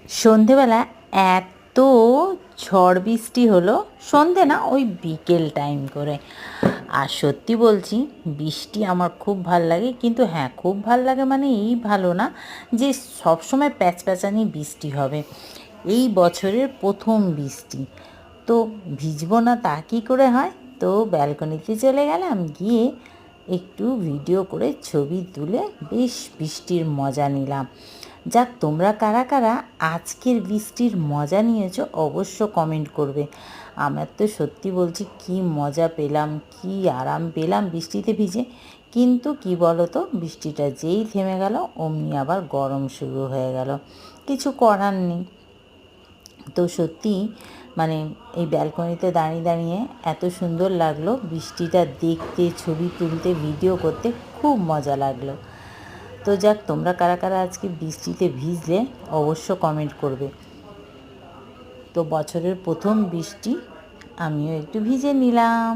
সন্ধেবেলা এত ঝড় বৃষ্টি হলো, সন্ধে না ওই বিকেল টাইম করে। আর সত্যি বলছি, বৃষ্টি আমার খুব ভাল লাগে, কিন্তু হ্যাঁ, খুব ভাল লাগে মানে এই ভালো না যে সবসময় প্যাচপ্যাচানি বৃষ্টি হবে। এই বছরের প্রথম বৃষ্টি, তো ভিজবো না তা কী করে হয়। তো ব্যালকনিতে চলে গেলাম, গিয়ে একটু ভিডিও করে ছবি তুলে বেশ বৃষ্টির মজা নিলাম। যাক, তোমরা কারা কারা আজকের বৃষ্টির মজা নিয়েছো অবশ্য কমেন্ট করবে। আমার তো সত্যি বলছি কি মজা পেলাম, কি আরাম পেলাম বৃষ্টিতে ভিজে। কিন্তু কি বলো তো, বৃষ্টিটা যেই থেমে গেল অমনি আবার গরম শুরু হয়ে গেল, কিছু করার নেই। তো সত্যি মানে এই ব্যালকনিতে দাঁড়িয়ে দাঁড়িয়ে এত সুন্দর লাগলো, বৃষ্টিটা দেখতে, ছবি তুলতে, ভিডিও করতে খুব মজা লাগলো। তো যাক, তোমরা কারা কারা আজকে বৃষ্টিতে ভিজলে অবশ্য কমেন্ট করবে। তো বছরের প্রথম বৃষ্টি, আমিও একটু ভিজে নিলাম।